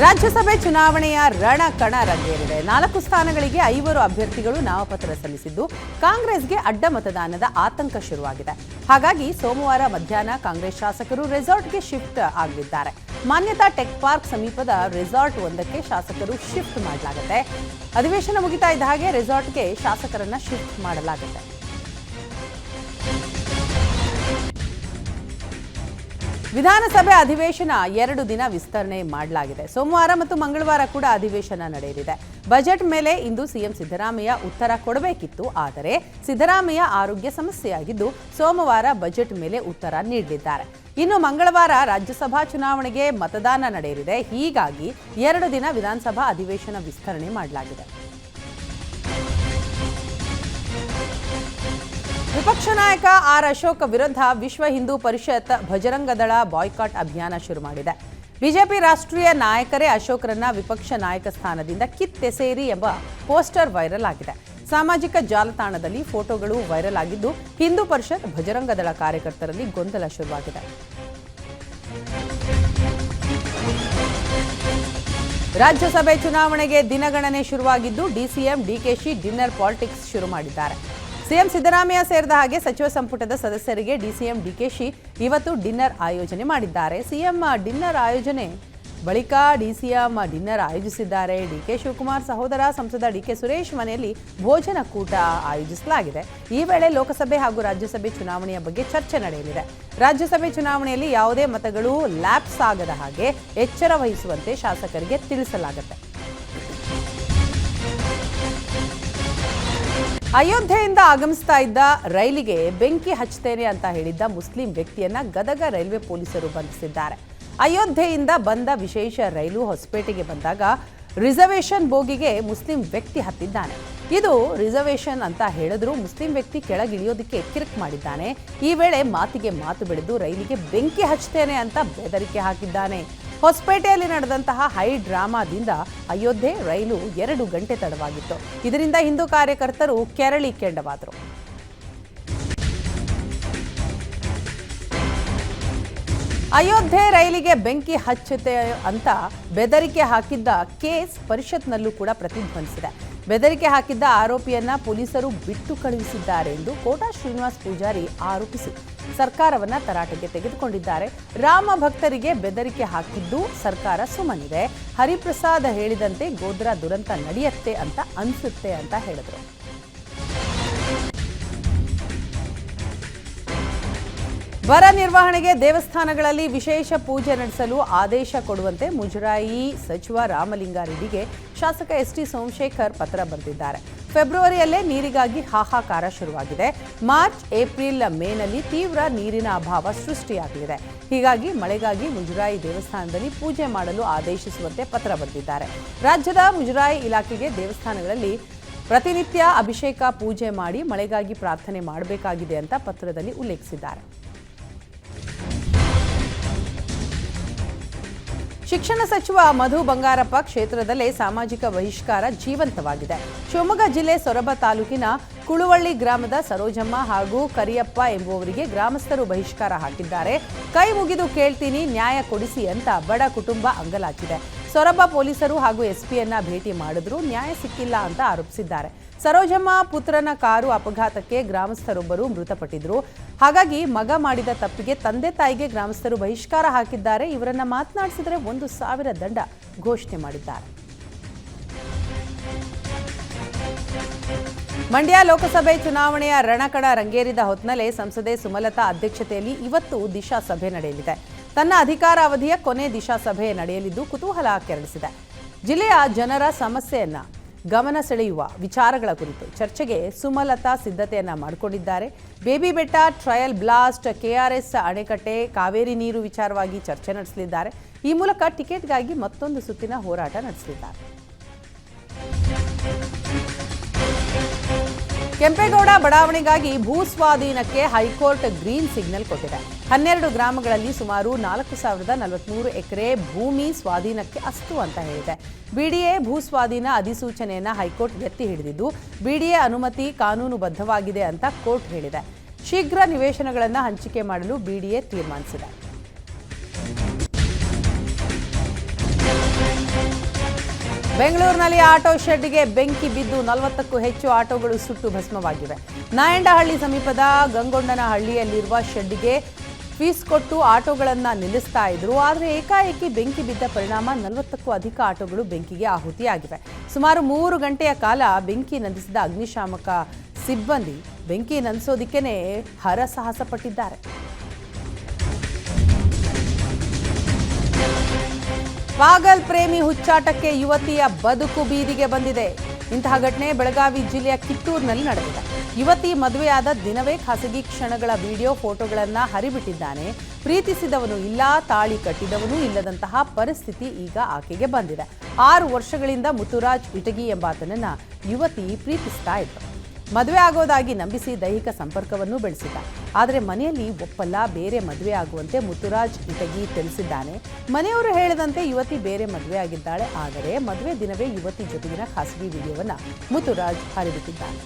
ರಾಜ್ಯಸಭೆ ಚುನಾವಣೆಯ ರಣಕಣ ರಂಗೇರಿದೆ. 4 ಸ್ಥಾನಗಳಿಗೆ 5 ಅಭ್ಯರ್ಥಿಗಳು ನಾಮಪತ್ರ ಸಲ್ಲಿಸಿದ್ದು ಕಾಂಗ್ರೆಸ್ಗೆ ಅಡ್ಡ ಮತದಾನದ ಆತಂಕ ಶುರುವಾಗಿದೆ. ಹಾಗಾಗಿ ಸೋಮವಾರ ಮಧ್ಯಾಹ್ನ ಕಾಂಗ್ರೆಸ್ ಶಾಸಕರು ರೆಸಾರ್ಟ್ಗೆ ಶಿಫ್ಟ್ ಆಗಲಿದ್ದಾರೆ. ಮಾನ್ಯತಾ ಟೆಕ್ ಪಾರ್ಕ್ ಸಮೀಪದ ರೆಸಾರ್ಟ್ ಒಂದಕ್ಕೆ ಶಾಸಕರು ಶಿಫ್ಟ್ ಮಾಡಲಾಗುತ್ತೆ. ಅಧಿವೇಶನ ಮುಗಿತಾ ಇದ್ದ ಹಾಗೆ ರೆಸಾರ್ಟ್ಗೆ ಶಾಸಕರನ್ನ ಶಿಫ್ಟ್ ಮಾಡಲಾಗುತ್ತೆ. ವಿಧಾನಸಭೆ ಅಧಿವೇಶನ 2 ದಿನ ವಿಸ್ತರಣೆ ಮಾಡಲಾಗಿದೆ. ಸೋಮವಾರ ಮತ್ತು ಮಂಗಳವಾರ ಕೂಡ ಅಧಿವೇಶನ ನಡೆಯಲಿದೆ. ಬಜೆಟ್ ಮೇಲೆ ಇಂದು ಸಿಎಂ ಸಿದ್ದರಾಮಯ್ಯ ಉತ್ತರ ಕೊಡಬೇಕಿತ್ತು. ಆದರೆ ಸಿದ್ದರಾಮಯ್ಯ ಆರೋಗ್ಯ ಸಮಸ್ಯೆಯಾಗಿದ್ದು ಸೋಮವಾರ ಬಜೆಟ್ ಮೇಲೆ ಉತ್ತರ ನೀಡಲಿದ್ದಾರೆ. ಇನ್ನು ಮಂಗಳವಾರ ರಾಜ್ಯಸಭಾ ಚುನಾವಣೆಗೆ ಮತದಾನ ನಡೆಯಲಿದೆ. ಹೀಗಾಗಿ 2 ದಿನ ವಿಧಾನಸಭಾ ಅಧಿವೇಶನ ವಿಸ್ತರಣೆ ಮಾಡಲಾಗಿದೆ. ವಿಪಕ್ಷ ನಾಯಕ ಆರ್ ಅಶೋಕ್ ವಿರುದ್ಧ ವಿಶ್ವ ಹಿಂದೂ ಪರಿಷತ್ ಭಜರಂಗದಳ ಬಾಯ್ಕಾಟ್ ಅಭಿಯಾನ ಶುರು ಮಾಡಿದೆ. ಬಿಜೆಪಿ ರಾಷ್ಟ್ರೀಯ ನಾಯಕರೇ ಅಶೋಕ್ರನ್ನ ವಿಪಕ್ಷ ನಾಯಕ ಸ್ಥಾನದಿಂದ ಕಿತ್ತೆಸೇರಿ ಎಂಬ ಪೋಸ್ಟರ್ ವೈರಲ್ ಆಗಿದೆ. ಸಾಮಾಜಿಕ ಜಾಲತಾಣದಲ್ಲಿ ಫೋಟೋಗಳು ವೈರಲ್ ಆಗಿದ್ದು ಹಿಂದೂ ಪರಿಷತ್ ಭಜರಂಗದಳ ಕಾರ್ಯಕರ್ತರಲ್ಲಿ ಗೊಂದಲ ಶುರುವಾಗಿದೆ. ರಾಜ್ಯಸಭೆ ಚುನಾವಣೆಗೆ ದಿನಗಣನೆ ಶುರುವಾಗಿದ್ದು ಡಿಸಿಎಂ ಡಿಕೆಶಿ ಡಿನ್ನರ್ ಪಾಲಿಟಿಕ್ಸ್ ಶುರು ಮಾಡಿದ್ದಾರೆ. ಸಿಎಂ ಸಿದ್ದರಾಮಯ್ಯ ಸೇರಿದ ಹಾಗೆ ಸಚಿವ ಸಂಪುಟದ ಸದಸ್ಯರಿಗೆ ಡಿಸಿಎಂ ಡಿಕೆಶಿ ಇವತ್ತು ಡಿನ್ನರ್ ಆಯೋಜನೆ ಮಾಡಿದ್ದಾರೆ. ಸಿಎಂ ಡಿನ್ನರ್ ಆಯೋಜನೆ ಬಳಿಕ ಡಿಸಿಎಂ ಡಿನ್ನರ್ ಆಯೋಜಿಸಿದ್ದಾರೆ. ಡಿಕೆ ಶಿವಕುಮಾರ್ ಸಹೋದರ ಸಂಸದ ಡಿಕೆ ಸುರೇಶ್ ಮನೆಯಲ್ಲಿ ಭೋಜನ ಕೂಟ ಆಯೋಜಿಸಲಾಗಿದೆ. ಈ ವೇಳೆ ಲೋಕಸಭೆ ಹಾಗೂ ರಾಜ್ಯಸಭೆ ಚುನಾವಣೆಯ ಬಗ್ಗೆ ಚರ್ಚೆ ನಡೆಯಲಿದೆ. ರಾಜ್ಯಸಭೆ ಚುನಾವಣೆಯಲ್ಲಿ ಯಾವುದೇ ಮತಗಳು ಲ್ಯಾಪ್ಸ್ ಆಗದ ಹಾಗೆ ಎಚ್ಚರ ವಹಿಸುವಂತೆ ಶಾಸಕರಿಗೆ ತಿಳಿಸಲಾಗುತ್ತೆ. ಅಯೋಧ್ಯೆಯಿಂದ ಆಗಮಿಸ್ತಾ ಇದ್ದ ರೈಲಿಗೆ ಬೆಂಕಿ ಹಚ್ಚುತ್ತೇನೆ ಅಂತ ಹೇಳಿದ್ದ ಮುಸ್ಲಿಂ ವ್ಯಕ್ತಿಯನ್ನ ಗದಗ ರೈಲ್ವೆ ಪೊಲೀಸರು ಬಂಧಿಸಿದ್ದಾರೆ. ಅಯೋಧ್ಯೆಯಿಂದ ಬಂದ ವಿಶೇಷ ರೈಲು ಹೊಸಪೇಟೆಗೆ ಬಂದಾಗ ರಿಸರ್ವೇಷನ್ ಬೋಗಿಗೆ ಮುಸ್ಲಿಂ ವ್ಯಕ್ತಿ ಹತ್ತಿದ್ದಾನೆ. ಇದು ರಿಸರ್ವೇಷನ್ ಅಂತ ಹೇಳಿದ್ರು ಮುಸ್ಲಿಂ ವ್ಯಕ್ತಿ ಕೆಳಗಿಳಿಯೋದಕ್ಕೆ ಕಿರಿಕ್ ಮಾಡಿದ್ದಾನೆ. ಈ ವೇಳೆ ಮಾತಿಗೆ ಮಾತು ಬೆಳೆದು ರೈಲಿಗೆ ಬೆಂಕಿ ಹಚ್ಚುತ್ತೇನೆ ಅಂತ ಬೆದರಿಕೆ ಹಾಕಿದ್ದಾನೆ. ಹೊಸಪೇಟೆಯಲ್ಲಿ ನಡೆದಂತಹ ಹೈ ಡ್ರಾಮಾದಿಂದ ಅಯೋಧ್ಯೆ ರೈಲು 2 ಗಂಟೆ ತಡವಾಗಿತ್ತು. ಇದರಿಂದ ಹಿಂದೂ ಕಾರ್ಯಕರ್ತರು ಕೆರಳಿ ಕೆಂಡವಾದರು. ಅಯೋಧ್ಯೆ ರೈಲಿಗೆ ಬೆಂಕಿ ಹಚ್ಚುತ್ತೆ ಅಂತ ಬೆದರಿಕೆ ಹಾಕಿದ್ದ ಕೇಸ್ ಪರಿಷತ್ನಲ್ಲೂ ಕೂಡ ಪ್ರತಿಧ್ವನಿಸಿದೆ. ಬೆದರಿಕೆ ಹಾಕಿದ್ದ ಆರೋಪಿಯನ್ನ ಪೊಲೀಸರು ಬಿಟ್ಟು ಕಳುಹಿಸಿದ್ದಾರೆ ಎಂದು ಕೋಟಾ ಶ್ರೀನಿವಾಸ್ ಪೂಜಾರಿ ಆರೋಪಿಸಿ ಸರ್ಕಾರವನ್ನ ತರಾಟೆಗೆ ತೆಗೆದುಕೊಂಡಿದ್ದಾರೆ. ರಾಮ ಭಕ್ತರಿಗೆ ಬೆದರಿಕೆ ಹಾಕಿದ್ದು ಸರ್ಕಾರ ಸುಮ್ಮನಿದೆ. ಹರಿಪ್ರಸಾದ್ ಹೇಳಿದಂತೆ ಗೋಧ್ರಾ ದುರಂತ ನಡೆಯುತ್ತೆ ಅಂತ ಅನ್ಸುತ್ತೆ ಅಂತ ಹೇಳಿದ್ರು. ಬರ ನಿರ್ವಹಣೆಗೆ ದೇವಸ್ಥಾನಗಳಲ್ಲಿ ವಿಶೇಷ ಪೂಜೆ ನಡೆಸಲು ಆದೇಶ ಕೊಡುವಂತೆ ಮುಜರಾಯಿ ಸಚಿವ ರಾಮಲಿಂಗಾರೆಡ್ಡಿಗೆ ಶಾಸಕ ಎಸ್ಟಿ ಸೋಮಶೇಖರ್ ಪತ್ರ ಬರೆದಿದ್ದಾರೆ. ಫೆಬ್ರವರಿಯಲ್ಲೇ ನೀರಿಗಾಗಿ ಹಾಹಾಕಾರ ಶುರುವಾಗಿದೆ. ಮಾರ್ಚ್ ಏಪ್ರಿಲ್ ಮೇನಲ್ಲಿ ತೀವ್ರ ನೀರಿನ ಅಭಾವ ಸೃಷ್ಟಿಯಾಗಲಿದೆ. ಹೀಗಾಗಿ ಮಳೆಗಾಗಿ ಮುಜರಾಯಿ ದೇವಸ್ಥಾನದಲ್ಲಿ ಪೂಜೆ ಮಾಡಲು ಆದೇಶಿಸುವಂತೆ ಪತ್ರ ಬರೆದಿದ್ದಾರೆ. ರಾಜ್ಯದ ಮುಜರಾಯಿ ಇಲಾಖೆಗೆ ದೇವಸ್ಥಾನಗಳಲ್ಲಿ ಪ್ರತಿನಿತ್ಯ ಅಭಿಷೇಕ ಪೂಜೆ ಮಾಡಿ ಮಳೆಗಾಗಿ ಪ್ರಾರ್ಥನೆ ಮಾಡಬೇಕಾಗಿದೆ ಅಂತ ಪತ್ರದಲ್ಲಿ ಉಲ್ಲೇಖಿಸಿದ್ದಾರೆ. ಶಿಕ್ಷಣ ಸಚಿವ ಮಧು ಬಂಗಾರಪ್ಪ ಕ್ಷೇತ್ರದಲ್ಲೇ ಸಾಮಾಜಿಕ ಬಹಿಷ್ಕಾರ ಜೀವಂತವಾಗಿದೆ. ಶಿವಮೊಗ್ಗ ಜಿಲ್ಲೆ ಸೊರಬ ತಾಲೂಕಿನ ಕುಳುವಳ್ಳಿ ಗ್ರಾಮದ ಸರೋಜಮ್ಮ ಹಾಗೂ ಕರಿಯಪ್ಪ ಎಂಬುವರಿಗೆ ಗ್ರಾಮಸ್ಥರು ಬಹಿಷ್ಕಾರ ಹಾಕಿದ್ದಾರೆ. ಕೈ ಮುಗಿದು ಕೇಳ್ತೀನಿ ನ್ಯಾಯ ಕೊಡಿಸಿ ಅಂತ ಬಡ ಕುಟುಂಬ ಅಂಗಲಾಚಿದೆ. ಸೊರಬ ಪೊಲೀಸರು ಹಾಗೂ ಎಸ್ಪಿಯನ್ನ ಭೇಟಿ ಮಾಡಿದ್ರೂ ನ್ಯಾಯ ಸಿಕ್ಕಿಲ್ಲ ಅಂತ ಆರೋಪಿಸಿದ್ದಾರೆ. ಸರೋಜಮ್ಮ ಪುತ್ರನ ಕಾರು ಅಪಘಾತಕ್ಕೆ ಗ್ರಾಮಸ್ಥರೊಬ್ಬರು ಮೃತಪಟ್ಟಿದ್ರು. ಹಾಗಾಗಿ ಮಗ ಮಾಡಿದ ತಪ್ಪಿಗೆ ತಂದೆ ತಾಯಿಗೆ ಗ್ರಾಮಸ್ಥರು ಬಹಿಷ್ಕಾರ ಹಾಕಿದ್ದಾರೆ. ಇವರನ್ನ ಮಾತನಾಡಿಸಿದರೆ 1,000 ದಂಡ ಘೋಷಣೆ ಮಾಡಿದ್ದಾರೆ. ಮಂಡ್ಯ ಲೋಕಸಭೆ ಚುನಾವಣೆಯ ರಣಕಣ ರಂಗೇರಿದ ಹೊತ್ತಿನಲ್ಲೇ ಸಂಸದೆ ಸುಮಲತಾ ಅಧ್ಯಕ್ಷತೆಯಲ್ಲಿ ಇವತ್ತು ದಿಶಾ ಸಭೆ ನಡೆಯಲಿದೆ. ತನ್ನ ಅಧಿಕಾರಾವಧಿಯ ಕೊನೆ ದಿಶಾ ಸಭೆ ನಡೆಯಲಿದ್ದು ಕುತೂಹಲ ಕೆರಳಿಸಿದೆ. ಜಿಲ್ಲೆಯ ಜನರ ಸಮಸ್ಯೆಯನ್ನ ಗಮನ ಸೆಳೆಯುವ ವಿಚಾರಗಳ ಕುರಿತು ಚರ್ಚೆಗೆ ಸುಮಲತಾ ಸಿದ್ಧತೆಯನ್ನ ಮಾಡಿಕೊಂಡಿದ್ದಾರೆ. ಬೇಬಿ ಬೆಟ್ಟ, ಟ್ರಯಲ್ ಬ್ಲಾಸ್ಟ್, ಕೆಆರ್ಎಸ್ ಅಣೆಕಟ್ಟೆ, ಕಾವೇರಿ ನೀರು ವಿಚಾರವಾಗಿ ಚರ್ಚೆ ನಡೆಸಲಿದ್ದಾರೆ. ಈ ಮೂಲಕ ಟಿಕೆಟ್ಗಾಗಿ ಮತ್ತೊಂದು ಸುತ್ತಿನ ಹೋರಾಟ ನಡೆಸಲಿದ್ದಾರೆ. ಕೆಂಪೇಗೌಡ ಬಡಾವಣೆಗಾಗಿ ಭೂ ಸ್ವಾಧೀನಕ್ಕೆ ಹೈಕೋರ್ಟ್ ಗ್ರೀನ್ ಸಿಗ್ನಲ್ ಕೊಟ್ಟಿದೆ. 12 ಗ್ರಾಮಗಳಲ್ಲಿ ಸುಮಾರು 4,043 ಎಕರೆ ಭೂಮಿ ಸ್ವಾಧೀನಕ್ಕೆ ಅಸ್ತು ಅಂತ ಹೇಳಿದೆ. ಬಿಡಿಎ ಭೂ ಸ್ವಾಧೀನ ಅಧಿಸೂಚನೆಯನ್ನ ಹೈಕೋರ್ಟ್ ಎತ್ತಿ ಹಿಡಿದಿದ್ದು ಬಿಡಿಎ ಅನುಮತಿ ಕಾನೂನುಬದ್ಧವಾಗಿದೆ ಅಂತ ಕೋರ್ಟ್ ಹೇಳಿದೆ. ಶೀಘ್ರ ನಿವೇಶನಗಳನ್ನು ಹಂಚಿಕೆ ಮಾಡಲು ಬಿಡಿಎ ತೀರ್ಮಾನಿಸಿದೆ. ಬೆಂಗಳೂರಿನಲ್ಲಿ ಆಟೋ ಶೆಡ್ಗೆ ಬೆಂಕಿ ಬಿದ್ದು 40ಕ್ಕೂ ಹೆಚ್ಚು ಆಟೋಗಳು ಸುಟ್ಟು ಭಸ್ಮವಾಗಿವೆ. ನಾಯಂಡಹಳ್ಳಿ ಸಮೀಪದ ಗಂಗೊಂಡನಹಳ್ಳಿಯಲ್ಲಿರುವ ಶೆಡ್ಗೆ ಫೀಸ್ ಕೊಟ್ಟು ಆಟೋಗಳನ್ನು ನಿಲ್ಲಿಸ್ತಾ ಇದ್ರು. ಆದರೆ ಏಕಾಏಕಿ ಬೆಂಕಿ ಬಿದ್ದ ಪರಿಣಾಮ 40ಕ್ಕೂ ಅಧಿಕ ಆಟೋಗಳು ಬೆಂಕಿಗೆ ಆಹುತಿಯಾಗಿವೆ. ಸುಮಾರು 3 ಗಂಟೆಯ ಕಾಲ ಬೆಂಕಿ ನಂದಿಸಿದ ಅಗ್ನಿಶಾಮಕ ಸಿಬ್ಬಂದಿ ಬೆಂಕಿ ನಂದಿಸೋದಕ್ಕೇನೆ ಹರಸಾಹಸ ಪಟ್ಟಿದ್ದಾರೆ. ಪಾಗಲ್ ಪ್ರೇಮಿ ಹುಚ್ಚಾಟಕ್ಕೆ ಯುವತಿಯ ಬದುಕು ಬೀದಿಗೆ ಬಂದಿದೆ. ಇಂತಹ ಘಟನೆ ಬೆಳಗಾವಿ ಜಿಲ್ಲೆಯ ಕಿತ್ತೂರಿನಲ್ಲಿ ನಡೆದಿದೆ. ಯುವತಿ ಮದುವೆಯಾದ ದಿನವೇ ಖಾಸಗಿ ಕ್ಷಣಗಳ ವಿಡಿಯೋ ಫೋಟೋಗಳನ್ನು ಹರಿಬಿಟ್ಟಿದ್ದಾನೆ. ಪ್ರೀತಿಸಿದವನು ಇಲ್ಲ, ತಾಳಿ ಕಟ್ಟಿದವನು ಇಲ್ಲದಂತಹ ಪರಿಸ್ಥಿತಿ ಈಗ ಆಕೆಗೆ ಬಂದಿದೆ. 6 ವರ್ಷಗಳಿಂದ ಮುತ್ತುರಾಜ್ ಇಟಗಿ ಎಂಬಾತನನ್ನ ಯುವತಿ ಪ್ರೀತಿಸ್ತಾ ಇದ್ದರು. ಮದುವೆ ಆಗೋದಾಗಿ ನಂಬಿಸಿ ದೈಹಿಕ ಸಂಪರ್ಕವನ್ನು ಬೆಳೆಸಿದ್ದ. ಆದರೆ ಮನೆಯಲ್ಲಿ ಒಪ್ಪಲ್ಲ, ಬೇರೆ ಮದುವೆ ಆಗುವಂತೆ ಮುತ್ತುರಾಜ್ ಇಟಗಿ ತಿಳಿಸಿದ್ದಾನೆ. ಮನೆಯವರು ಹೇಳಿದಂತೆ ಯುವತಿ ಬೇರೆ ಮದುವೆ ಆಗಿದ್ದಾಳೆ. ಆದರೆ ಮದುವೆ ದಿನವೇ ಯುವತಿ ಜೊತೆಗಿನ ಖಾಸಗಿ ವಿಡಿಯೋವನ್ನು ಮುತ್ತುರಾಜ್ ಹರಿಬಿಟ್ಟಿದ್ದಾನೆ.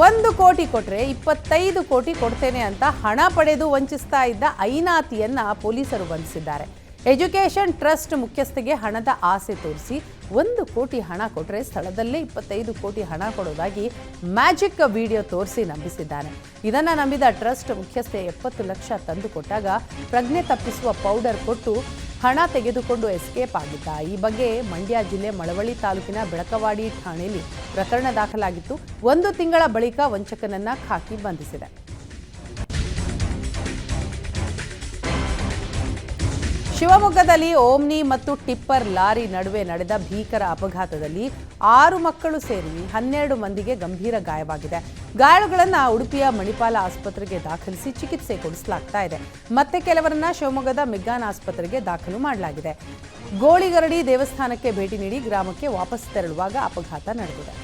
1 ಕೋಟಿ ಕೊಟ್ರೆ 25 ಕೋಟಿ ಕೊಡ್ತೇನೆ ಅಂತ ಹಣ ಪಡೆದು ವಂಚಿಸ್ತಾ ಇದ್ದ ಐನಾತಿಯನ್ನ ಪೊಲೀಸರು ಬಂಧಿಸಿದ್ದಾರೆ. ಎಜುಕೇಷನ್ ಟ್ರಸ್ಟ್ ಮುಖ್ಯಸ್ಥಗೆ ಹಣದ ಆಸೆ ತೋರಿಸಿ 1 ಕೋಟಿ ಹಣ ಕೊಟ್ಟರೆ ಸ್ಥಳದಲ್ಲೇ 25 ಕೋಟಿ ಹಣ ಕೊಡೋದಾಗಿ ಮ್ಯಾಜಿಕ್ ವಿಡಿಯೋ ತೋರಿಸಿ ನಂಬಿಸಿದ್ದಾನೆ. ಇದನ್ನು ನಂಬಿದ ಟ್ರಸ್ಟ್ ಮುಖ್ಯಸ್ಥೆ 70 ಲಕ್ಷ ತಂದು ಕೊಟ್ಟಾಗ ಪ್ರಜ್ಞೆ ತಪ್ಪಿಸುವ ಪೌಡರ್ ಕೊಟ್ಟು ಹಣ ತೆಗೆದುಕೊಂಡು ಎಸ್ಕೇಪ್ ಆಗಿದ್ದ. ಈ ಬಗ್ಗೆ ಮಂಡ್ಯ ಜಿಲ್ಲೆ ಮಳವಳ್ಳಿ ತಾಲೂಕಿನ ಬೆಳಕವಾಡಿ ಠಾಣೆಯಲ್ಲಿ ಪ್ರಕರಣ ದಾಖಲಾಗಿತ್ತು. 1 ತಿಂಗಳ ಬಳಿಕ ವಂಚಕನನ್ನ ಖಾಕಿ ಬಂಧಿಸಿದೆ. ಶಿವಮೊಗ್ಗದಲ್ಲಿ ಓಮ್ನಿ ಮತ್ತು ಟಿಪ್ಪರ್ ಲಾರಿ ನಡುವೆ ನಡೆದ ಭೀಕರ ಅಪಘಾತದಲ್ಲಿ 6 ಮಕ್ಕಳು ಸೇರಿ 12 ಮಂದಿಗೆ ಗಂಭೀರ ಗಾಯವಾಗಿದೆ. ಗಾಯಾಳುಗಳನ್ನು ಉಡುಪಿಯ ಮಣಿಪಾಲ ಆಸ್ಪತ್ರೆಗೆ ದಾಖಲಿಸಿ ಚಿಕಿತ್ಸೆ ಕೊಡಿಸಲಾಗ್ತಾ ಇದೆ. ಮತ್ತೆ ಕೆಲವರನ್ನ ಶಿವಮೊಗ್ಗದ ಮೆಗ್ಗಾನ್ ಆಸ್ಪತ್ರೆಗೆ ದಾಖಲು ಮಾಡಲಾಗಿದೆ. ಗೋಳಿಗರಡಿ ದೇವಸ್ಥಾನಕ್ಕೆ ಭೇಟಿ ನೀಡಿ ಗ್ರಾಮಕ್ಕೆ ವಾಪಸ್ ತೆರಳುವಾಗ ಅಪಘಾತ ನಡೆದಿದೆ.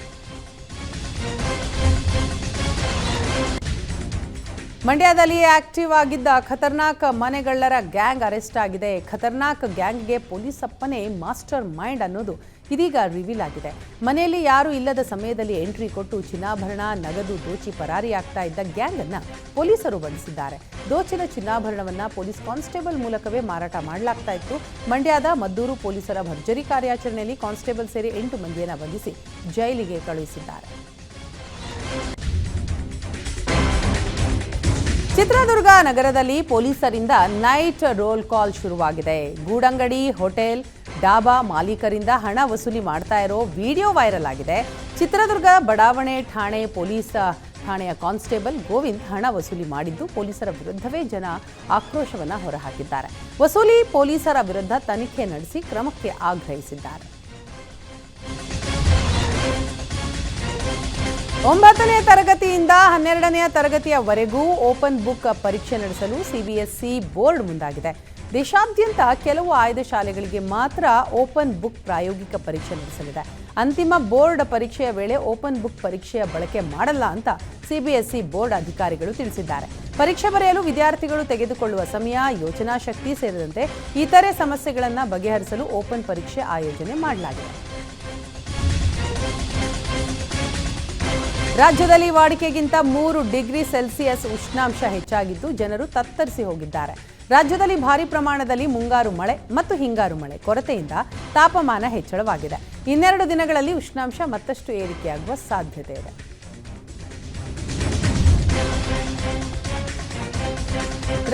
ಮಂಡ್ಯದಲ್ಲಿ ಆಕ್ಟಿವ್ ಆಗಿದ್ದ ಖತರ್ನಾಕ್ ಮನೆಗಳ್ಳರ ಗ್ಯಾಂಗ್ ಅರೆಸ್ಟ್ ಆಗಿದೆ. ಖತರ್ನಾಕ್ ಗ್ಯಾಂಗ್ಗೆ ಪೊಲೀಸ್ ಅಪ್ಪನೇ ಮಾಸ್ಟರ್ ಮೈಂಡ್ ಅನ್ನೋದು ಇದೀಗ ರಿವೀಲ್ ಆಗಿದೆ. ಮನೆಯಲ್ಲಿ ಯಾರೂ ಇಲ್ಲದ ಸಮಯದಲ್ಲಿ ಎಂಟ್ರಿ ಕೊಟ್ಟು ಚಿನ್ನಾಭರಣ, ನಗದು ದೋಚಿ ಪರಾರಿಯಾಗ್ತಾ ಇದ್ದ ಗ್ಯಾಂಗ್ ಅನ್ನ ಪೊಲೀಸರು ಬಂಧಿಸಿದ್ದಾರೆ. ದೋಚಿನ ಚಿನ್ನಾಭರಣವನ್ನ ಪೊಲೀಸ್ ಕಾನ್ಸ್ಟೇಬಲ್ ಮೂಲಕವೇ ಮಾರಾಟ ಮಾಡಲಾಗ್ತಾ ಇತ್ತು. ಮಂಡ್ಯದ ಮದ್ದೂರು ಪೊಲೀಸರ ಭರ್ಜರಿ ಕಾರ್ಯಾಚರಣೆಯಲ್ಲಿ ಕಾನ್ಸ್ಟೇಬಲ್ ಸೇರಿ 8 ಮಂದಿಯನ್ನು ಬಂಧಿಸಿ ಜೈಲಿಗೆ ಕಳುಹಿಸಿದ್ದಾರೆ. ಚಿತ್ರದುರ್ಗ ನಗರದಲ್ಲಿ ಪೊಲೀಸರಿಂದ ನೈಟ್ ರೋಲ್ ಕಾಲ್ ಶುರುವಾಗಿದೆ. ಗೂಡಂಗಡಿ, ಹೋಟೆಲ್, ಡಾಬಾ ಮಾಲೀಕರಿಂದ ಹಣ ವಸೂಲಿ ಮಾಡ್ತಾ ಇರೋ ವಿಡಿಯೋ ವೈರಲ್ ಆಗಿದೆ. ಚಿತ್ರದುರ್ಗ ಬಡಾವಣೆ ಠಾಣೆ ಪೊಲೀಸ್ ಠಾಣೆಯ ಕಾನ್ಸ್ಟೇಬಲ್ ಗೋವಿಂದ್ ಹಣ ವಸೂಲಿ ಮಾಡಿದ್ದು ಪೊಲೀಸರ ವಿರುದ್ಧವೇ ಜನ ಆಕ್ರೋಶವನ್ನು ಹೊರಹಾಕಿದ್ದಾರೆ. ವಸೂಲಿ ಪೊಲೀಸರ ವಿರುದ್ಧ ತನಿಖೆ ನಡೆಸಿ ಕ್ರಮಕ್ಕೆ ಆಗ್ರಹಿಸಿದ್ದಾರೆ. 9ನೇ ತರಗತಿಯಿಂದ 12ನೇ ತರಗತಿಯವರೆಗೂ ಓಪನ್ ಬುಕ್ ಪರೀಕ್ಷೆ ನಡೆಸಲು ಸಿಬಿಎಸ್ಇ ಬೋರ್ಡ್ ಮುಂದಾಗಿದೆ. ದೇಶಾದ್ಯಂತ ಕೆಲವು ಆಯ್ದ ಶಾಲೆಗಳಿಗೆ ಮಾತ್ರ ಓಪನ್ ಬುಕ್ ಪ್ರಾಯೋಗಿಕ ಪರೀಕ್ಷೆ ನಡೆಸಲಿದೆ. ಅಂತಿಮ ಬೋರ್ಡ್ ಪರೀಕ್ಷೆಯ ವೇಳೆ ಓಪನ್ ಬುಕ್ ಪರೀಕ್ಷೆಯ ಬಳಕೆ ಮಾಡಲ್ಲ ಅಂತ ಸಿಬಿಎಸ್ಇ ಬೋರ್ಡ್ ಅಧಿಕಾರಿಗಳು ತಿಳಿಸಿದ್ದಾರೆ. ಪರೀಕ್ಷೆ ಬರೆಯಲು ವಿದ್ಯಾರ್ಥಿಗಳು ತೆಗೆದುಕೊಳ್ಳುವ ಸಮಯ, ಯೋಚನಾ ಶಕ್ತಿ ಸೇರಿದಂತೆ ಇತರೆ ಸಮಸ್ಯೆಗಳನ್ನು ಬಗೆಹರಿಸಲು ಓಪನ್ ಪರೀಕ್ಷೆ ಆಯೋಜನೆ ಮಾಡಲಾಗಿದೆ. ರಾಜ್ಯದಲ್ಲಿ ವಾಡಿಕೆಗಿಂತ 3 ಡಿಗ್ರಿ ಸೆಲ್ಸಿಯಸ್ ಉಷ್ಣಾಂಶ ಹೆಚ್ಚಾಗಿದ್ದು ಜನರು ತತ್ತರಿಸಿ ಹೋಗಿದ್ದಾರೆ. ರಾಜ್ಯದಲ್ಲಿ ಭಾರೀ ಪ್ರಮಾಣದಲ್ಲಿ ಮುಂಗಾರು ಮಳೆ ಮತ್ತು ಹಿಂಗಾರು ಮಳೆ ಕೊರತೆಯಿಂದ ತಾಪಮಾನ ಹೆಚ್ಚಳವಾಗಿದೆ. 2 ದಿನಗಳಲ್ಲಿ ಉಷ್ಣಾಂಶ ಮತ್ತಷ್ಟು ಏರಿಕೆಯಾಗುವ ಸಾಧ್ಯತೆ ಇದೆ.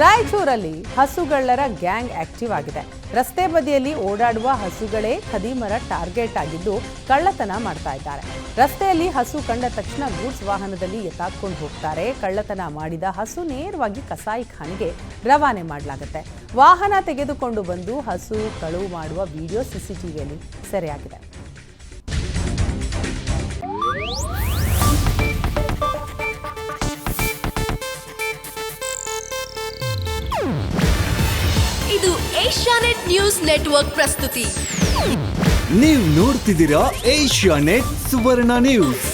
ರಾಯಚೂರಲ್ಲಿ ಹಸುಗಳ್ಳರ ಗ್ಯಾಂಗ್ ಆಕ್ಟಿವ್ ಆಗಿದೆ. ರಸ್ತೆ ಬದಿಯಲ್ಲಿ ಓಡಾಡುವ ಹಸುಗಳೇ ಖದೀಮರ ಟಾರ್ಗೆಟ್ ಆಗಿದ್ದು ಕಳ್ಳತನ ಮಾಡ್ತಾ ಇದ್ದಾರೆ. ರಸ್ತೆಯಲ್ಲಿ ಹಸು ಕಂಡ ತಕ್ಷಣ ಗೂಡ್ಸ್ ವಾಹನದಲ್ಲಿ ಎತ್ತಾಕೊಂಡು ಹೋಗ್ತಾರೆ. ಕಳ್ಳತನ ಮಾಡಿದ ಹಸು ನೇರವಾಗಿ ಕಸಾಯಿಖಾನೆಗೆ ರವಾನೆ ಮಾಡಲಾಗುತ್ತೆ. ವಾಹನ ತೆಗೆದುಕೊಂಡು ಬಂದು ಹಸು ಕಳುವು ಮಾಡುವ ವಿಡಿಯೋ ಸಿಸಿಟಿವಿಯಲ್ಲಿ ಸೆರೆಯಾಗಿದೆ. ಇದು ಏಷ್ಯಾನೆಟ್ ನ್ಯೂಸ್ ನೆಟ್ವರ್ಕ್ ಪ್ರಸ್ತುತಿ. ನೀವು ನೋಡ್ತಿದ್ದೀರಾ ಏಷ್ಯಾನೆಟ್ ಸುವರ್ಣ ನ್ಯೂಸ್.